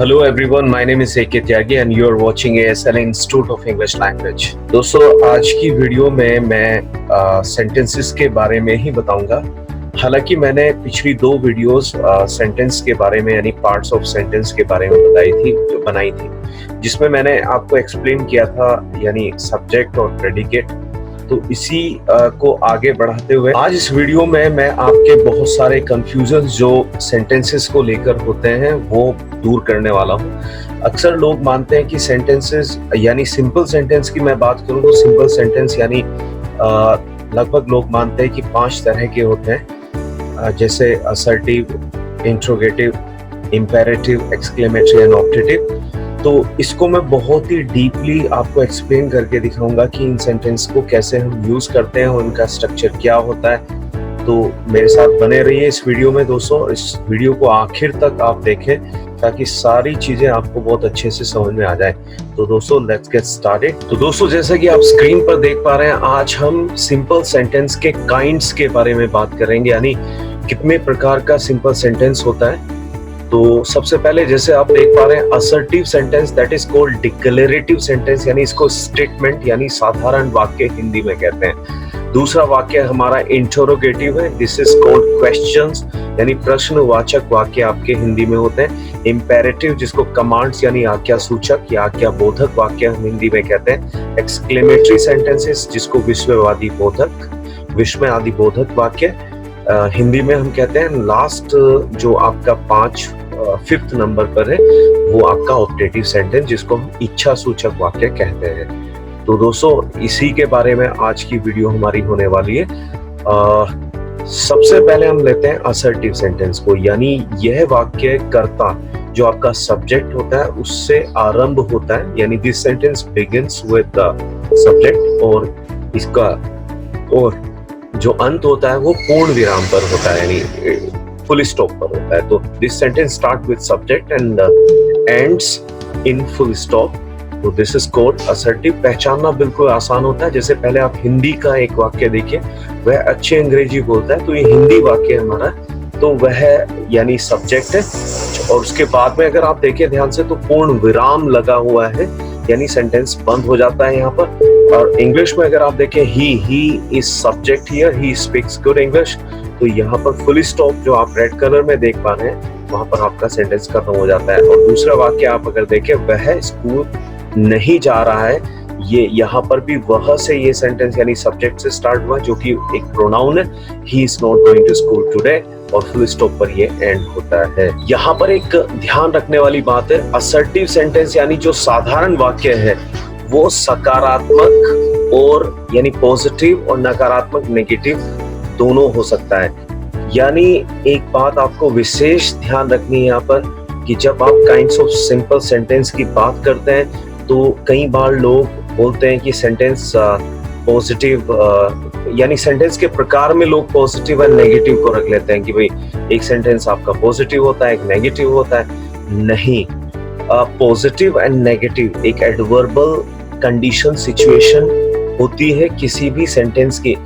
Hello everyone, my name is AK Tyagi and you are watching ASL Institute of English Language। दोस्तों आज की video में मैं sentences के बारे में ही बताऊंगा। हालांकि मैंने पिछली दो वीडियोस सेंटेंस के बारे में यानी पार्ट्स ऑफ सेंटेंस के बारे में बनाई थी जिसमें मैंने आपको एक्सप्लेन किया था यानी सब्जेक्ट और प्रेडिकेट। तो इसी को आगे बढ़ाते हुए आज इस वीडियो में मैं आपके बहुत सारे कंफ्यूजन जो सेंटेंसेस को लेकर होते हैं वो दूर करने वाला हूँ। अक्सर लोग मानते हैं कि सेंटेंसेस यानी सिंपल सेंटेंस की मैं बात करूँ तो सिंपल सेंटेंस यानी लगभग लोग मानते हैं कि 5 तरह के होते हैं, जैसे assertive, interrogative, imperative, exclamatory and optative. तो इसको मैं बहुत ही डीपली आपको एक्सप्लेन करके दिखाऊंगा कि इन सेंटेंस को कैसे हम यूज करते हैं और इनका स्ट्रक्चर क्या होता है। तो मेरे साथ बने रहिए इस वीडियो में दोस्तों, इस वीडियो को आखिर तक आप देखें ताकि सारी चीजें आपको बहुत अच्छे से समझ में आ जाए। तो दोस्तों लेट्स गेट स्टार्टेड। तो दोस्तों जैसा कि आप स्क्रीन पर देख पा रहे हैं, आज हम सिंपल सेंटेंस के काइंड्स के बारे में बात करेंगे, यानी कितने प्रकार का सिंपल सेंटेंस होता है। तो सबसे पहले जैसे आप देख पा रहे हैं assertive sentence, that is called declarative sentence, यानी इसको स्टेटमेंट यानी साधारण वाक्य हिंदी में कहते हैं। दूसरा वाक्य हमारा इंटरोगेटिव है, दिस इज कॉल्ड क्वेश्चंस, यानी प्रश्नवाचक वाक्य आपके हिंदी में होते हैं। इंपेरेटिव जिसको कमांड्स यानी आज्ञा सूचक या आज्ञा बोधक वाक्य हम हिंदी में कहते हैं। एक्सक्लेमेटरी सेंटेंसेस जिसको विस्मयादि बोधक वाक्य हिंदी में हम कहते हैं। लास्ट जो आपका 5th नंबर पर है वो आपका ऑप्टेटिव सेंटेंस जिसको हम इच्छा सूचक वाक्य कहते हैं। तो दोस्तों इसी के बारे में आज की वीडियो हमारी होने वाली है। सबसे पहले हम लेते हैं असर्टिव सेंटेंस को, यानी यह वाक्य कर्ता जो आपका सब्जेक्ट होता है उससे आरंभ होता है, यानी this sentence begins with the subject और इसका और जो अंत होता है वो पूर्ण विराम पर होता है यानी फुल स्टॉप पर होता है। तो this sentence start with subject and ends in full stop. तो दिस इज कॉल्ड असर्टिव। पहचानना बिल्कुल आसान होता है। जैसे पहले आप हिंदी का एक वाक्य देखिए, वह अच्छी अंग्रेजी बोलता है, तो ये हिंदी वाक्य हमारा, तो वह यानी सब्जेक्ट है। और उसके बाद में अगर आप देखें ध्यान से तो पूर्ण विराम लगा हुआ है यानी सेंटेंस बंद हो जाता है यहाँ पर। और इंग्लिश में अगर आप देखें he is subject here, he speaks good English, तो यहाँ पर फुल स्टॉप जो आप रेड कलर में देख पा रहे हैं वहां पर आपका सेंटेंस खत्म हो जाता है। और दूसरा वाक्य आप अगर देखें, वह स्कूल नहीं जा रहा है, ये यहाँ पर भी वह से ये सेंटेंस यानी सब्जेक्ट से स्टार्ट हुआ जो कि एक प्रोनाउन है। He is not going to school today और फुल स्टॉप पर ये एंड होता है। यहाँ पर एक ध्यान रखने वाली बात है, असर्टिव सेंटेंस यानी जो साधारण वाक्य है वो सकारात्मक और यानी पॉजिटिव और नकारात्मक नेगेटिव दोनों हो सकता है। यानी एक बात आपको विशेष ध्यान रखनी है यहाँ पर कि जब आप काइंड्स ऑफ सिंपल सेंटेंस की बात करते हैं तो कई बार लोग बोलते हैं कि सेंटेंस पॉजिटिव यानी सेंटेंस के प्रकार में लोग पॉजिटिव एंड नेगेटिव को रख लेते हैं कि भाई एक सेंटेंस आपका पॉजिटिव होता है, एक नेगेटिव होता है। नहीं, पॉजिटिव एंड नेगेटिव एक एडवर्बल कंडीशन सिचुएशन होती है किसी भी सेंटेंस की।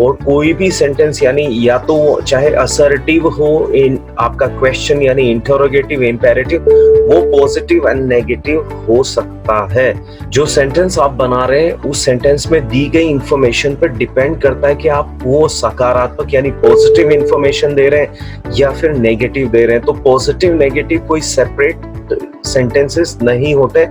और कोई भी सेंटेंस यानी या तो चाहे असर्टिव हो इन आपका क्वेश्चन यानी इंटरोगेटिव, इंपेरेटिव, वो पॉजिटिव एंड नेगेटिव हो सकता है। जो सेंटेंस आप बना रहे हैं उस सेंटेंस में दी गई इंफॉर्मेशन पर डिपेंड करता है कि आप वो सकारात्मक यानी पॉजिटिव इंफॉर्मेशन दे रहे हैं या फिर नेगेटिव दे रहे हैं। तो पॉजिटिव नेगेटिव कोई सेपरेट सेंटेंसेस नहीं होते,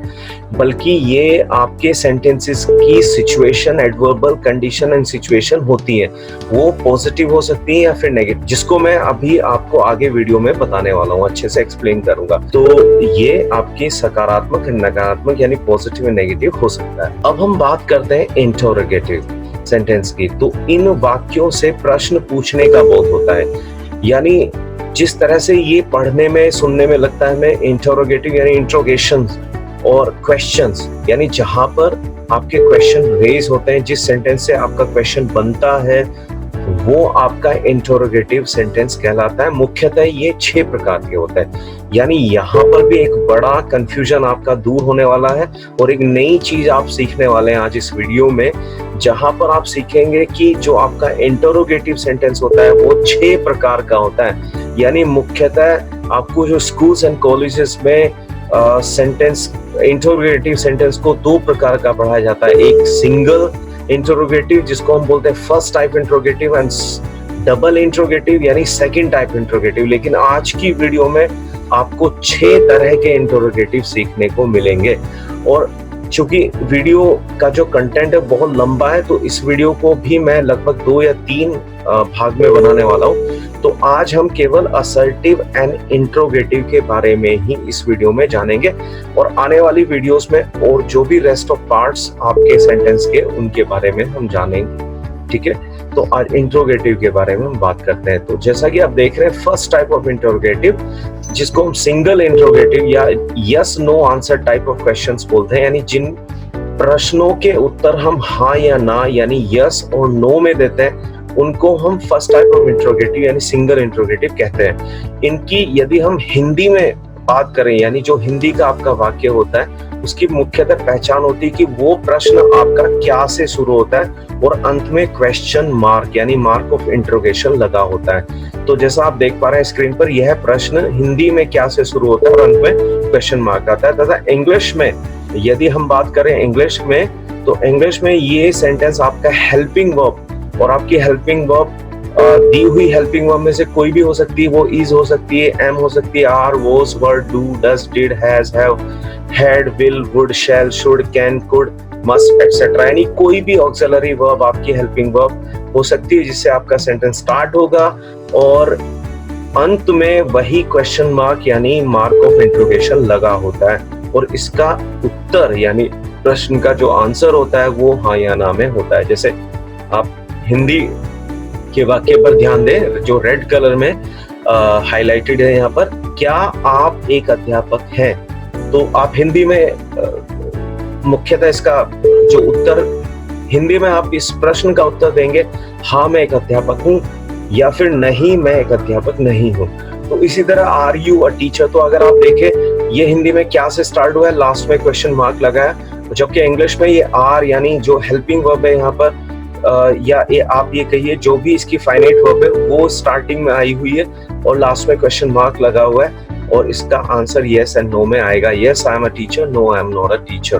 बल्कि ये आपके सेंटेंसेस की situation, adverbial condition and situation होती है। वो पॉजिटिव हो सकती है या फिर नेगेटिव, जिसको मैं अभी आपको आगे वीडियो में बताने वाला हूँ, अच्छे से एक्सप्लेन करूंगा। तो ये आपकी सकारात्मक, नकारात्मक यानी पॉजिटिव एंड नेगेटिव हो सकता है। अब हम बात करते हैं इंटरोगेटिव सेंटेंस की। तो इन वाक्यों से प्रश्न पूछने का बोध होता है, यानी जिस तरह से ये पढ़ने में सुनने में लगता है हमें इंटरोगेटिव यानी इंट्रोगेशंस और क्वेश्चंस, यानी जहां पर आपके क्वेश्चन रेज होते हैं, जिस सेंटेंस से आपका क्वेश्चन बनता है वो आपका इंटरोगेटिव सेंटेंस कहलाता है। मुख्यतः ये 6 प्रकार के होते हैं, यानी यहाँ पर भी एक बड़ा कंफ्यूजन आपका दूर होने वाला है और एक नई चीज आप सीखने वाले हैं आज इस वीडियो में, जहां पर आप सीखेंगे कि जो आपका इंटरोगेटिव सेंटेंस होता है वो 6 प्रकार का होता है। यानी मुख्यतः आपको जो स्कूल्स एंड कॉलेजेस में सेंटेंस, इंटरोगेटिव सेंटेंस को दो प्रकार का पढ़ाया जाता है। एक सिंगल इंटरोगेटिव जिसको हम बोलते हैं first type interrogative, and double interrogative यानी सेकंड टाइप इंटरोगेटिव। लेकिन आज की वीडियो में आपको 6 तरह के इंटरोगेटिव सीखने को मिलेंगे। और चूंकि वीडियो का जो कंटेंट है बहुत लंबा है, तो इस वीडियो को भी मैं लगभग 2 या 3 भाग में बनाने वाला हूँ। तो आज हम केवल असर्टिव एंड इंट्रोगेटिव के बारे में ही इस वीडियो में जानेंगे, और आने वाली वीडियोस में और जो भी रेस्ट ऑफ पार्ट्स आपके सेंटेंस के उनके बारे में हम जानेंगे। ठीक है, तो आज इंट्रोगेटिव के बारे में हम बात करते हैं। तो जैसा कि आप देख रहे हैं, फर्स्ट टाइप ऑफ इंट्रोगेटिव जिसको हम सिंगल इंट्रोगेटिव या yes no answer type of questions बोलते हैं, यानी जिन प्रश्नों के उत्तर हम हाँ या ना यानी यस और नो में देते हैं, उनको हम फर्स्ट टाइप ऑफ इंट्रोगेटिव यानी सिंगल इंट्रोगेटिव कहते हैं। इनकी यदि हम हिंदी में बात करें, यानी जो हिंदी का आपका वाक्य होता है, उसकी मुख्यतः पहचान होती है कि वो प्रश्न आपका क्या से शुरू होता है और अंत में क्वेश्चन मार्क यानी मार्क ऑफ इंट्रोगेशन लगा होता है। तो जैसा आप देख पा रहे हैं स्क्रीन पर, यह प्रश्न हिंदी में क्या से शुरू होता है और अंत में क्वेश्चन मार्क आता है। तथा इंग्लिश में यदि हम बात करें इंग्लिश में, तो इंग्लिश में ये सेंटेंस आपका हेल्पिंग वर्ब, और आपकी हेल्पिंग वर्ब दी हुई हेल्पिंग वर्ब में से कोई भी हो सकती है। वो इज हो सकती है, एम हो सकती है, are, was, were, do, does, did, has, have, had, will, would, shall, should, can, could, must, etcetera, यानी कोई भी ऑक्सिलरी वर्ब आपकी हेल्पिंग वर्ब हो सकती है जिससे आपका सेंटेंस स्टार्ट होगा और अंत में वही क्वेश्चन मार्क यानी मार्क ऑफ इंट्रोगेशन लगा होता है। और इसका उत्तर यानी प्रश्न का जो आंसर होता है वो हाँ या ना में होता है। जैसे आप हिंदी के वाक्य पर ध्यान दें, जो रेड कलर में हाईलाइटेड है यहाँ पर, क्या आप एक अध्यापक हैं? तो आप हिंदी में मुख्यतः इसका जो उत्तर हिंदी में आप इस प्रश्न का उत्तर देंगे हाँ मैं एक अध्यापक हूँ, या फिर नहीं मैं एक अध्यापक नहीं हूँ। तो इसी तरह आर यू अ टीचर, तो अगर आप देखें ये हिंदी में क्या से स्टार्ट हुआ है, लास्ट में क्वेश्चन मार्क लगा है, जबकि इंग्लिश में ये आर यानी जो हेल्पिंग वर्ब है यहाँ पर या आप ये कहिए जो भी इसकी फाइनाइट वर्ब है वो स्टार्टिंग में आई हुई है और लास्ट में क्वेश्चन मार्क लगा हुआ है, और इसका आंसर यस एंड नो में आएगा। Yes I am a teacher, no I am not a teacher.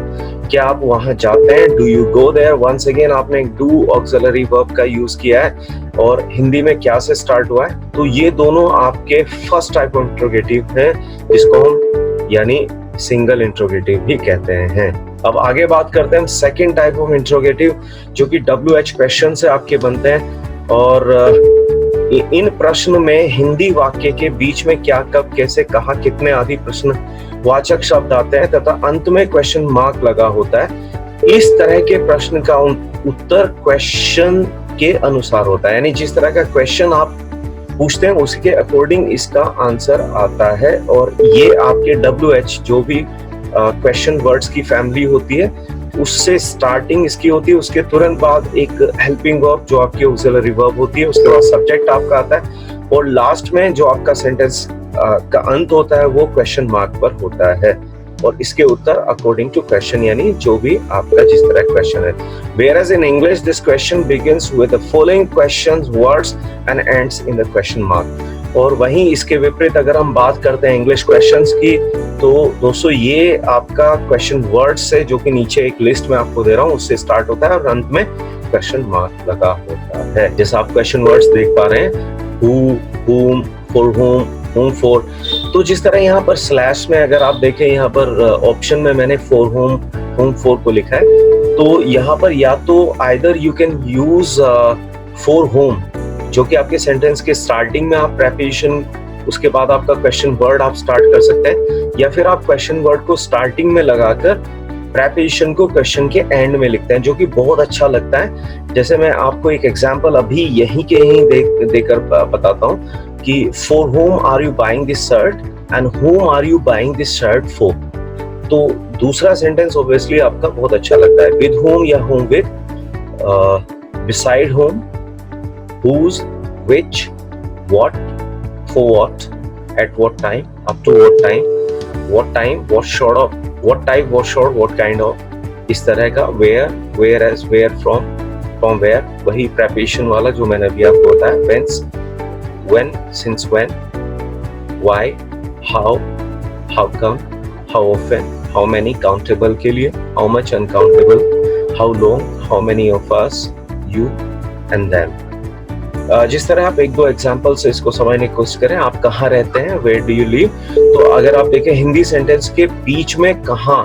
क्या आप वहां जाते हैं? Do you go there? Once again आपने एक डू ऑक्सिलरी वर्ब का यूज किया है, और हिंदी में क्या से स्टार्ट हुआ है। तो ये दोनों आपके फर्स्ट टाइप ऑफ इंट्रोगेटिव हैं जिसको हम यानी सिंगल इंट्रोगेटिव भी कहते हैं। अब आगे बात करते हैं हम सेकंड टाइप ऑफ इंट्रोगेटिव, जो कि WH क्वेश्चन से आपके बनते हैं, और इन प्रश्न में हिंदी वाक्य के बीच में क्या, कब, कैसे, कहाँ, कितने आदि प्रश्न वाचक शब्द आते हैं तथा अंत में क्वेश्चन मार्क लगा होता है। इस तरह के प्रश्न का उत्तर क्वेश्चन के अनुसार होता है, यानी जिस तरह का क्वेश्चन आप पूछते हैं उसके अकॉर्डिंग इसका आंसर आता है। और ये आपके WH जो भी क्वेश्चन वर्ड्स की फैमिली होती है उससे स्टार्टिंग इसकी होती है, उसके तुरंत बाद एक हेल्पिंग वर्ब जो आपकी ऑक्सिलरी वर्ब होती है, उसके बाद सब्जेक्ट आपका आता है, और लास्ट में जो आपका सेंटेंस का अंत होता है वो क्वेश्चन मार्क पर होता है, और इसके उत्तर अकॉर्डिंग टू क्वेश्चन यानी जो भी आपका जिस तरह क्वेश्चन है। Whereas in English this question begins with the following questions, words and ends in the question mark. और वहीं इसके विपरीत अगर हम बात करते हैं इंग्लिश क्वेश्चंस की, तो दोस्तों ये आपका क्वेश्चन वर्ड से, जो कि नीचे एक लिस्ट में आपको दे रहा हूँ, उससे स्टार्ट होता है और अंत में क्वेश्चन मार्क लगा होता है। जैसे आप क्वेश्चन वर्ड्स देख पा रहे हैं, who, whom, for whom, whom for। तो जिस तरह यहाँ पर स्लैश में अगर आप देखें, यहाँ पर ऑप्शन में मैंने for whom, whom for को लिखा है, तो यहाँ पर या तो either you can use for whom, जो कि आपके सेंटेंस के स्टार्टिंग में आप प्रेपोजिशन, उसके बाद आपका क्वेश्चन वर्ड आप स्टार्ट कर सकते हैं, या फिर आप क्वेश्चन वर्ड को स्टार्टिंग में लगाकर प्रेपोजिशन को क्वेश्चन के एंड में लिखते हैं, जो कि बहुत अच्छा लगता है। जैसे मैं आपको एक एग्जांपल अभी यहीं के ही देकर बताता हूँ कि for whom are you buying this shirt and whom are you buying this shirt for. तो दूसरा सेंटेंस ऑब्वियसली आपका बहुत अच्छा लगता है, विद होम या whom with, beside whom, whose, which, what, for what, at what time, up to what time, what sort of, what type, what sort, what kind of, इस तरह का where, whereas, where from where, वही preposition वाला जो मैंने अभी आपको बताया, whence, when, since when, why, how come, how often, how many countable के लिए, how much uncountable, how long, how many of us, you and them. जिस तरह आप एक दो एग्जाम्पल से इसको समझने की कोशिश करें, आप कहाँ रहते हैं, वेयर डू यू लिव, तो अगर आप देखें हिंदी सेंटेंस के बीच में कहाँ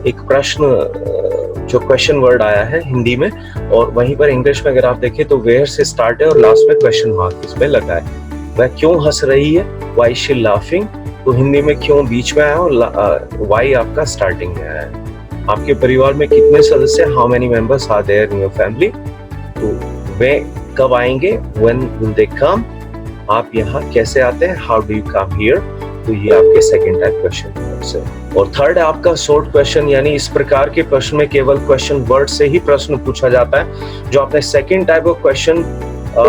एक प्रश्न जो क्वेश्चन वर्ड आया है हिंदी में, और वहीं पर इंग्लिश में अगर आप देखें तो वेयर से स्टार्ट है और लास्ट में क्वेश्चन मार्क इस पे लगा है। वह क्यों हंस रही है, व्हाई शी लाफिंग, तो हिंदी में क्यों बीच में आया और व्हाई आपका स्टार्टिंग में आया है। आपके परिवार में कितने सदस्य, how many members are there in your family, तो वे कब आएंगे, व्हेन विल दे कम, आप यहाँ कैसे आते हैं, how do you come here, तो ये आपके सेकंड टाइप क्वेश्चन है। और थर्ड है आपका शॉर्ट क्वेश्चन, यानी इस प्रकार के प्रश्न में केवल क्वेश्चन वर्ड से ही प्रश्न पूछा जाता है। जो आपने सेकंड टाइप ऑफ क्वेश्चन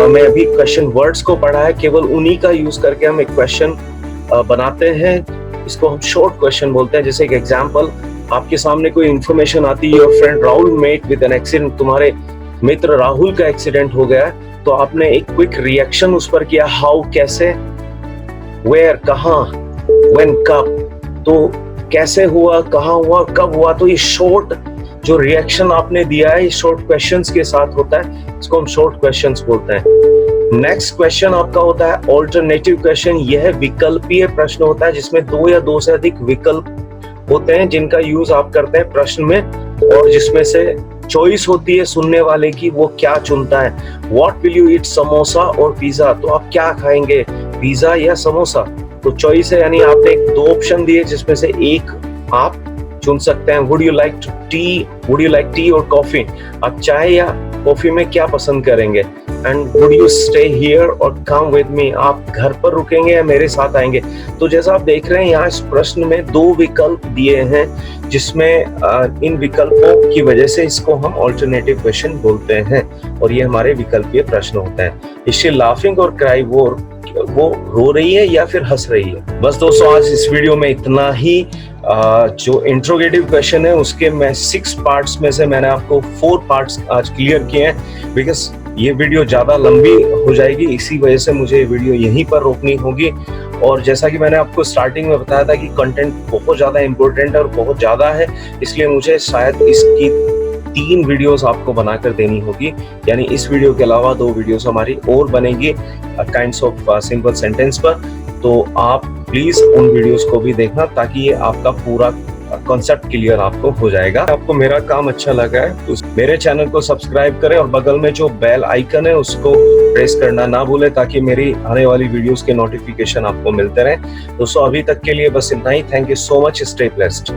में अभी क्वेश्चन वर्ड्स को पढ़ा है, केवल उन्हीं का यूज करके हम एक क्वेश्चन बनाते हैं, इसको हम शॉर्ट क्वेश्चन बोलते हैं। जैसे एक एग्जांपल, आपके सामने कोई इंफॉर्मेशन आती है, your friend Rahul met with an accident, तुम्हारे मित्र राहुल का एक्सीडेंट हो गया, तो आपने एक क्विक रिएक्शन उस पर किया, हाउ कैसे, वेयर कहाँ, व्हेन कब, तो कैसे हुआ, कहाँ हुआ, कब हुआ, तो ये शॉर्ट जो रिएक्शन आपने दिया है, ये शॉर्ट क्वेश्चंस के साथ होता है, इसको हम शॉर्ट क्वेश्चंस बोलते हैं। नेक्स्ट क्वेश्चन आपका होता है ऑल्टरनेटिव क्वेश्चन, यह विकल्पीय प्रश्न होता है जिसमें दो या दो से अधिक विकल्प होते हैं जिनका यूज आप करते हैं प्रश्न में, और जिसमें से चॉइस होती है सुनने वाले की, वो क्या चुनता है। What will you eat, samosa और पिज्जा, तो आप क्या खाएंगे, पिज्जा या समोसा, तो चॉइस है, यानी आपने दो ऑप्शन दिए जिसमें से एक आप चुन सकते हैं। वुड यू लाइक टी और कॉफी, आप चाय या कॉफी में क्या पसंद करेंगे। And would you stay here और कम विद मी, आप घर पर रुकेंगे या मेरे साथ आएंगे। तो जैसा आप देख रहे हैं यहाँ इस प्रश्न में दो विकल्प दिए हैं, जिसमें इन विकल्पों की वजह से इसको हम ऑल्टरनेटिव क्वेश्चन बोलते हैं, और ये हमारे विकल्पीय प्रश्न होते हैं। इससे लाफिंग और क्राई, वो रो रही है या फिर हंस रही है। बस दोस्तों आज इस वीडियो में इतना ही। जो इंट्रोगेटिव क्वेश्चन है उसके मैं 6 पार्ट्स में से मैंने आपको 4 पार्ट्स आज क्लियर किए हैं, बिकॉज ये वीडियो ज्यादा लंबी हो जाएगी, इसी वजह से मुझे ये वीडियो यहीं पर रोकनी होगी। और जैसा कि मैंने आपको स्टार्टिंग में बताया था कि कंटेंट बहुत ज्यादा इंपॉर्टेंट है और बहुत ज्यादा है, इसलिए मुझे शायद इसकी 3 वीडियोस आपको बनाकर देनी होगी, यानी इस वीडियो के अलावा 2 वीडियोस हमारी और बनेगी काइंड्स ऑफ सिंपल सेंटेंस पर। तो आप प्लीज उन वीडियोस को भी देखना ताकि ये आपका पूरा कॉन्सेप्ट क्लियर आपको हो जाएगा। आपको मेरा काम अच्छा लगा है तो मेरे चैनल को सब्सक्राइब करें और बगल में जो बेल आइकन है उसको प्रेस करना ना भूलें ताकि मेरी आने वाली वीडियोस के नोटिफिकेशन आपको मिलते रहें। दोस्तों अभी तक के लिए बस इतना ही। Thank you so much, stay blessed.